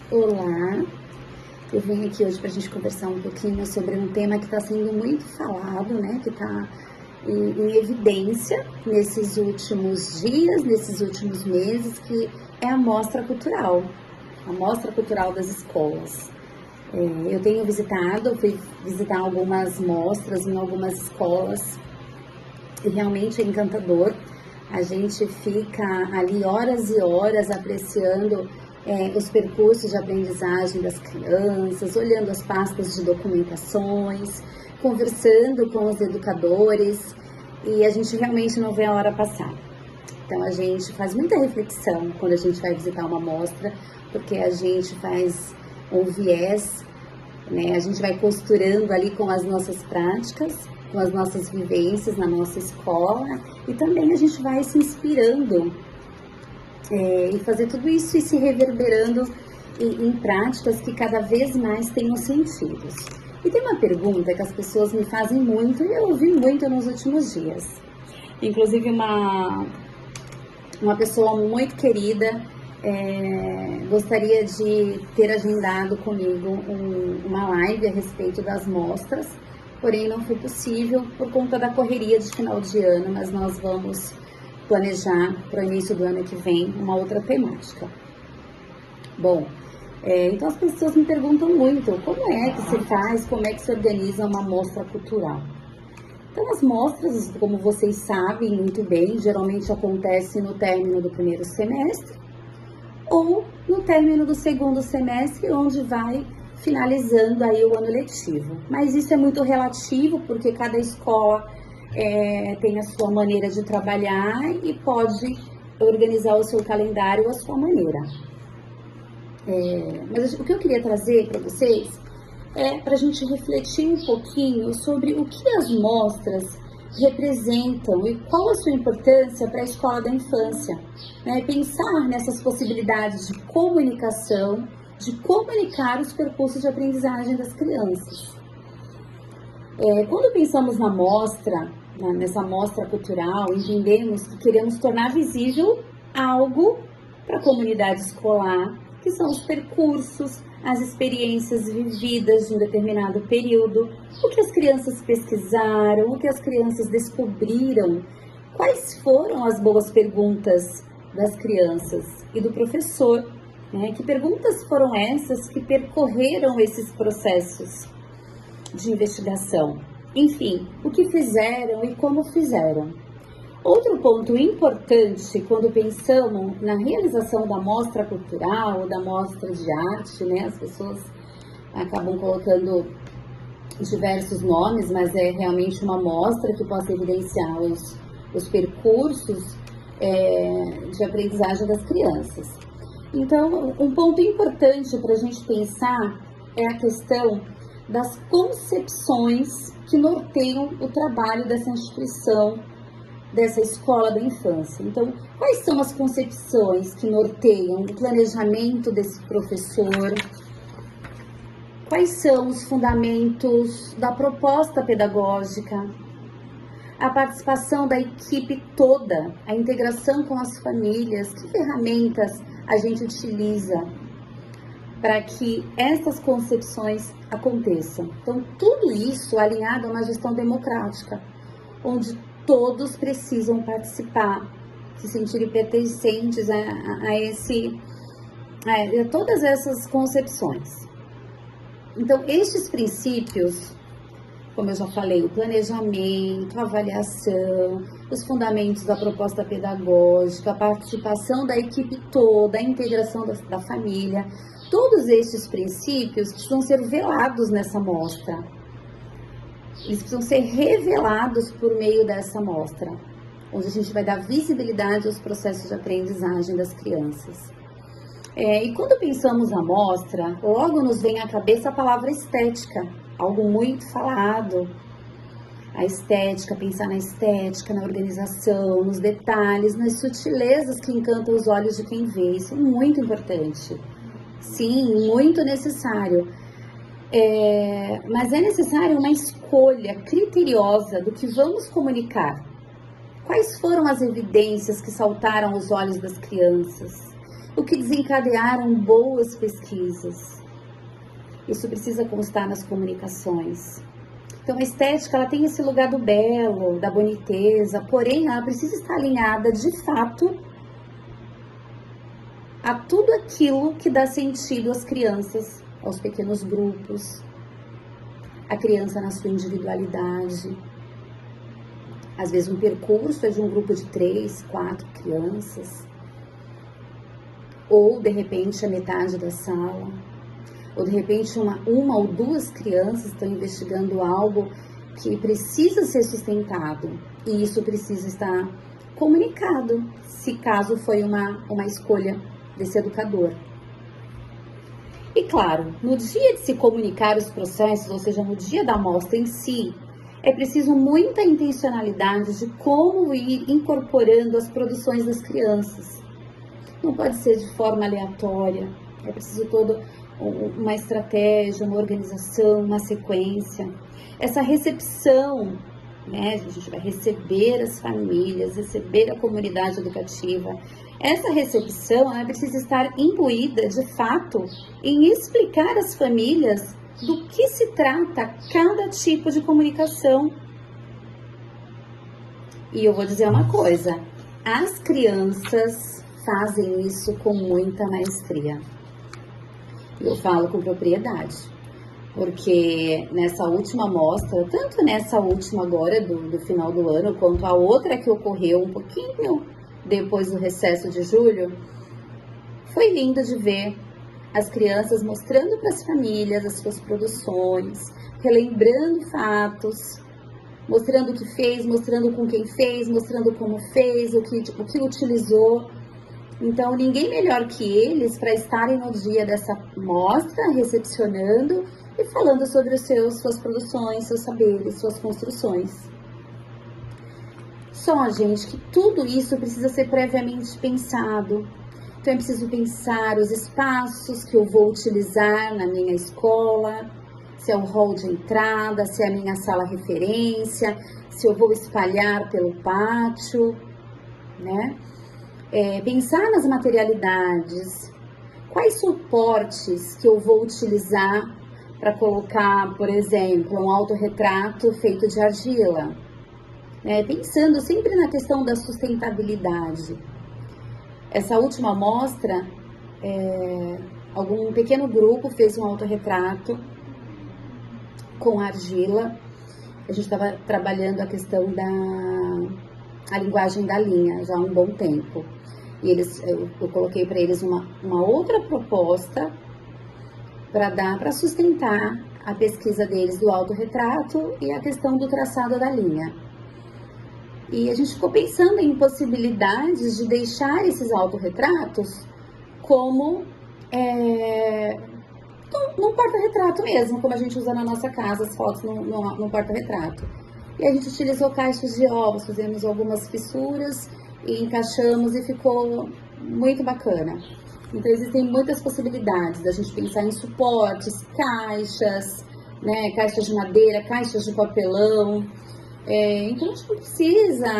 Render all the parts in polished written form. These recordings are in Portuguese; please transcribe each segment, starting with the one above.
Olá, eu vim aqui hoje para a gente conversar um pouquinho sobre um tema que está sendo muito falado, né? Que está em evidência nesses últimos dias, nesses últimos meses, que é a mostra cultural das escolas. Eu tenho fui visitar algumas mostras em algumas escolas e realmente é encantador. A gente fica ali horas e horas apreciando os percursos de aprendizagem das crianças, olhando as pastas de documentações, conversando com os educadores e a gente realmente não vê a hora passar. Então a gente faz muita reflexão quando a gente vai visitar uma mostra, porque a gente faz um viés, né? A gente vai costurando ali com as nossas práticas, com as nossas vivências na nossa escola e também a gente vai se inspirando e fazer tudo isso e se reverberando em práticas que cada vez mais tenham sentidos. E tem uma pergunta que as pessoas me fazem muito e eu ouvi muito nos últimos dias. Inclusive uma pessoa muito querida gostaria de ter agendado comigo uma live a respeito das mostras, porém não foi possível por conta da correria de final de ano, mas nós vamos planejar para o início do ano que vem uma outra temática. Bom, então as pessoas me perguntam muito como é que se faz, como é que se organiza uma mostra cultural. Então as mostras, como vocês sabem muito bem, geralmente acontecem no término do primeiro semestre ou no término do segundo semestre, onde vai finalizando aí o ano letivo. Mas isso é muito relativo, porque cada escola tem a sua maneira de trabalhar e pode organizar o seu calendário à sua maneira. Mas o que eu queria trazer para vocês é para a gente refletir um pouquinho sobre o que as mostras representam e qual a sua importância para a escola da infância. Pensar nessas possibilidades de comunicação, de comunicar os percursos de aprendizagem das crianças. Quando pensamos na mostra, nessa mostra cultural, entendemos que queremos tornar visível algo para a comunidade escolar, que são os percursos, as experiências vividas de um determinado período, o que as crianças pesquisaram, o que as crianças descobriram, quais foram as boas perguntas das crianças e do professor, que perguntas foram essas que percorreram esses processos de investigação, enfim, o que fizeram e como fizeram. Outro ponto importante quando pensamos na realização da mostra cultural, da mostra de arte, as pessoas acabam colocando diversos nomes, mas é realmente uma mostra que possa evidenciar os percursos de aprendizagem das crianças. Então, um ponto importante para a gente pensar é a questão das concepções que norteiam o trabalho dessa instituição, dessa escola da infância. Então, quais são as concepções que norteiam o planejamento desse professor? Quais são os fundamentos da proposta pedagógica? A participação da equipe toda, a integração com as famílias, que ferramentas a gente utiliza para que essas concepções aconteçam. Então, tudo isso alinhado a uma gestão democrática, onde todos precisam participar, se sentirem pertencentes a todas essas concepções. Então, estes princípios, como eu já falei, o planejamento, a avaliação, os fundamentos da proposta pedagógica, a participação da equipe toda, a integração da família, todos estes princípios precisam ser velados nessa mostra. Eles precisam ser revelados por meio dessa mostra, onde a gente vai dar visibilidade aos processos de aprendizagem das crianças. E quando pensamos na mostra, logo nos vem à cabeça a palavra estética, algo muito falado. A estética, pensar na estética, na organização, nos detalhes, nas sutilezas que encantam os olhos de quem vê. Isso é muito importante. Sim, muito necessário. Mas é necessário uma escolha criteriosa do que vamos comunicar. Quais foram as evidências que saltaram aos olhos das crianças? o que desencadearam boas pesquisas. Isso precisa constar nas comunicações. Então, a estética, ela tem esse lugar do belo, da boniteza, porém, ela precisa estar alinhada, de fato, a tudo aquilo que dá sentido às crianças, aos pequenos grupos, a criança na sua individualidade. Às vezes, um percurso é de um grupo de 3, 4 crianças, ou, de repente, a metade da sala. Ou de repente uma ou duas crianças estão investigando algo que precisa ser sustentado. E isso precisa estar comunicado, se caso foi uma escolha desse educador. E claro, no dia de se comunicar os processos, ou seja, no dia da amostra em si, é preciso muita intencionalidade de como ir incorporando as produções das crianças. Não pode ser de forma aleatória, é preciso toda uma estratégia, uma organização, uma sequência. Essa recepção, né, a gente vai receber as famílias, receber a comunidade educativa. Essa recepção, ela precisa estar imbuída, de fato, em explicar às famílias do que se trata cada tipo de comunicação. E eu vou dizer uma coisa, as crianças fazem isso com muita maestria. Eu falo com propriedade, porque nessa última amostra, tanto nessa última agora do final do ano, quanto a outra que ocorreu um pouquinho depois do recesso de julho, foi lindo de ver as crianças mostrando para as famílias as suas produções, relembrando fatos, mostrando o que fez, mostrando com quem fez, mostrando como fez, o que utilizou. Então, ninguém melhor que eles para estarem no dia dessa mostra, recepcionando e falando sobre os suas produções, seus saberes, suas construções. Só, gente, que tudo isso precisa ser previamente pensado. Então, é preciso pensar os espaços que eu vou utilizar na minha escola, se é o hall de entrada, se é a minha sala referência, se eu vou espalhar pelo pátio, né? Pensar nas materialidades, quais suportes que eu vou utilizar para colocar, por exemplo, um autorretrato feito de argila, pensando sempre na questão da sustentabilidade. Essa última amostra, algum pequeno grupo fez um autorretrato com argila. A gente estava trabalhando a questão a linguagem da linha já há um bom tempo. E eu coloquei para eles uma outra proposta para sustentar a pesquisa deles do autorretrato e a questão do traçado da linha. E a gente ficou pensando em possibilidades de deixar esses autorretratos como num porta-retrato mesmo, como a gente usa na nossa casa, as fotos no porta-retrato. E a gente utilizou caixas de ovos, fizemos algumas fissuras e encaixamos e ficou muito bacana. Então, existem muitas possibilidades da gente pensar em suportes, caixas, né, caixas de madeira, caixas de papelão. Então, a gente não precisa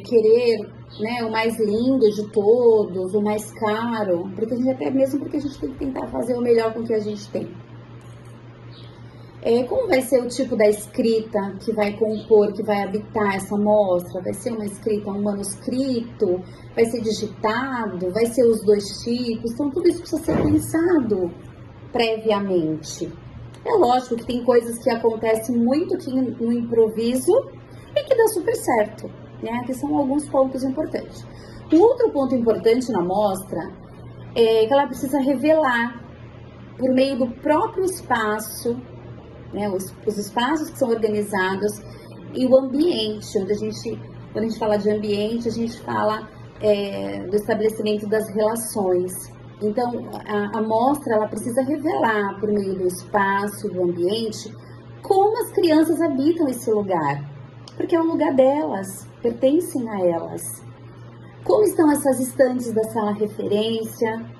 querer, né, o mais lindo de todos, o mais caro, porque até mesmo porque a gente tem que tentar fazer o melhor com o que a gente tem. Como vai ser o tipo da escrita que vai compor, que vai habitar essa amostra? Vai ser uma escrita, um manuscrito? Vai ser digitado? Vai ser os dois tipos? Então, tudo isso precisa ser pensado previamente. É lógico que tem coisas que acontecem muito aqui no improviso e que dá super certo, né? Que são alguns pontos importantes. Um outro ponto importante na amostra é que ela precisa revelar, por meio do próprio espaço, né, os espaços que são organizados e o ambiente, quando a gente fala de ambiente, a gente fala do estabelecimento das relações. Então, a amostra, ela precisa revelar, por meio do espaço, do ambiente, como as crianças habitam esse lugar, porque é o lugar delas, pertencem a elas. Como estão essas estantes da sala referência?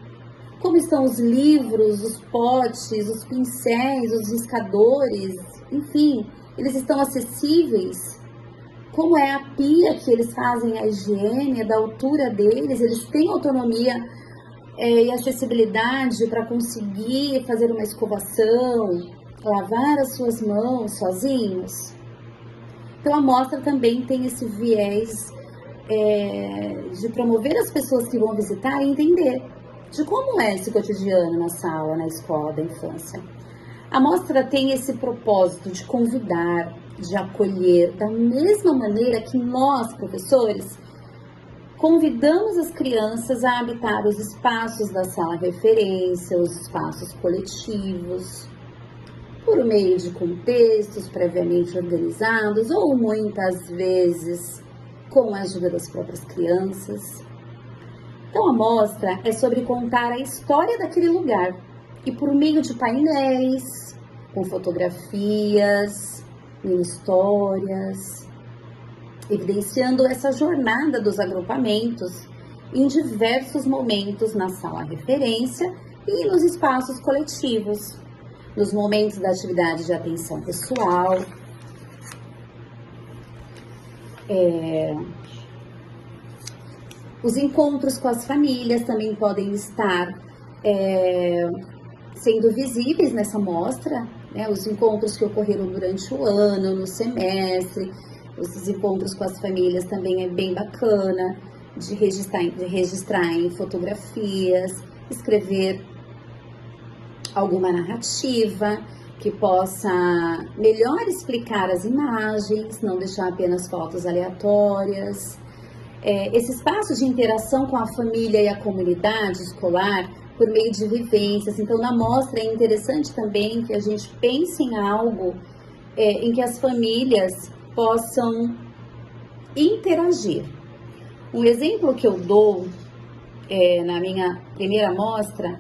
Como estão os livros, os potes, os pincéis, os riscadores, enfim, eles estão acessíveis? Como é a pia que eles fazem a higiene, da altura deles, eles têm autonomia e acessibilidade para conseguir fazer uma escovação, lavar as suas mãos sozinhos. Então a mostra também tem esse viés de promover as pessoas que vão visitar e entender de como é esse cotidiano na sala, na escola da infância. A mostra tem esse propósito de convidar, de acolher, da mesma maneira que nós, professores, convidamos as crianças a habitar os espaços da sala referência, os espaços coletivos, por meio de contextos previamente organizados ou muitas vezes com a ajuda das próprias crianças. Então a mostra é sobre contar a história daquele lugar e por meio de painéis, com fotografias, mini histórias, evidenciando essa jornada dos agrupamentos em diversos momentos na sala referência e nos espaços coletivos, nos momentos da atividade de atenção pessoal, os encontros com as famílias também podem estar sendo visíveis nessa mostra, né? Os encontros que ocorreram durante o ano, no semestre, os encontros com as famílias também é bem bacana de registrar em fotografias, escrever alguma narrativa que possa melhor explicar as imagens, não deixar apenas fotos aleatórias. Esse espaço de interação com a família e a comunidade escolar por meio de vivências. Então, na mostra é interessante também que a gente pense em algo em que as famílias possam interagir. Um exemplo que eu dou na minha primeira mostra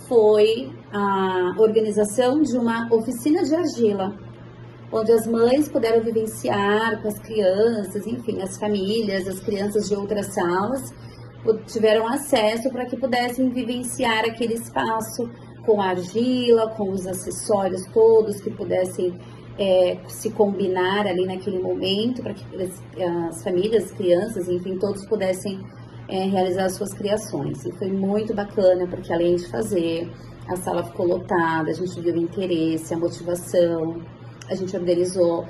foi a organização de uma oficina de argila, onde as mães puderam vivenciar com as crianças, enfim, as famílias, as crianças de outras salas, tiveram acesso para que pudessem vivenciar aquele espaço com a argila, com os acessórios todos que pudessem se combinar ali naquele momento, para que as famílias, as crianças, enfim, todos pudessem realizar suas criações. E foi muito bacana, porque além de fazer, a sala ficou lotada, a gente viu o interesse, a motivação, a gente organizou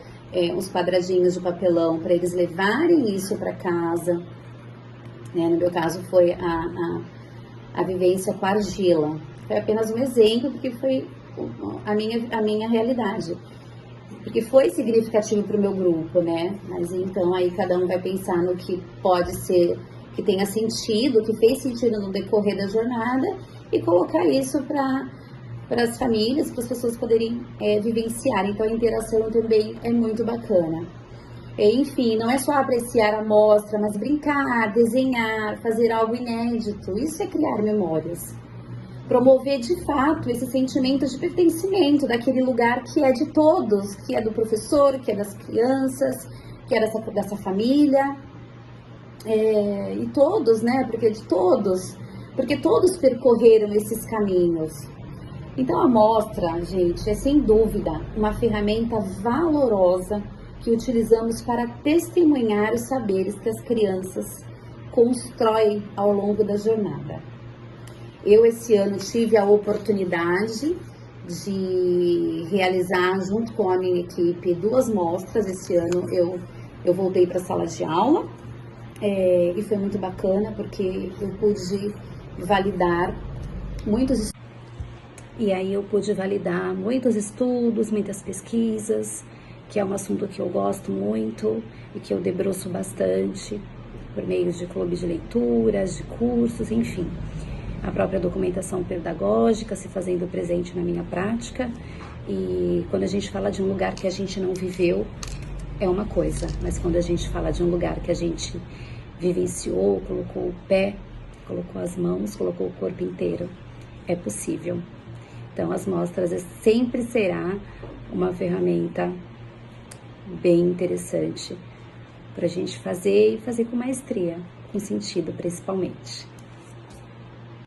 uns quadradinhos de papelão para eles levarem isso para casa. No meu caso foi a vivência com a argila. Foi apenas um exemplo, porque foi a minha realidade. Porque foi significativo para o meu grupo, né? Mas então aí cada um vai pensar no que pode ser, que tenha sentido, que fez sentido no decorrer da jornada e colocar isso para as famílias, para as pessoas poderem vivenciar. Então a interação também é muito bacana. Enfim, não é só apreciar a mostra, mas brincar, desenhar, fazer algo inédito. Isso é criar memórias. Promover de fato esse sentimento de pertencimento daquele lugar que é de todos, que é do professor, que é das crianças, que é dessa família. E todos, né? Porque todos percorreram esses caminhos. Então a mostra, gente, é sem dúvida uma ferramenta valorosa que utilizamos para testemunhar os saberes que as crianças constroem ao longo da jornada. Eu, esse ano, tive a oportunidade de realizar, junto com a minha equipe, 2 mostras. Esse ano eu voltei para a sala de aula e foi muito bacana, porque eu pude validar muitos estudos, muitas pesquisas, que é um assunto que eu gosto muito e que eu debruço bastante por meio de clubes de leituras, de cursos, enfim. A própria documentação pedagógica se fazendo presente na minha prática. E quando a gente fala de um lugar que a gente não viveu, é uma coisa, mas quando a gente fala de um lugar que a gente vivenciou, colocou o pé, colocou as mãos, colocou o corpo inteiro, é possível. Então as mostras sempre será uma ferramenta bem interessante para a gente fazer e fazer com maestria, com sentido principalmente.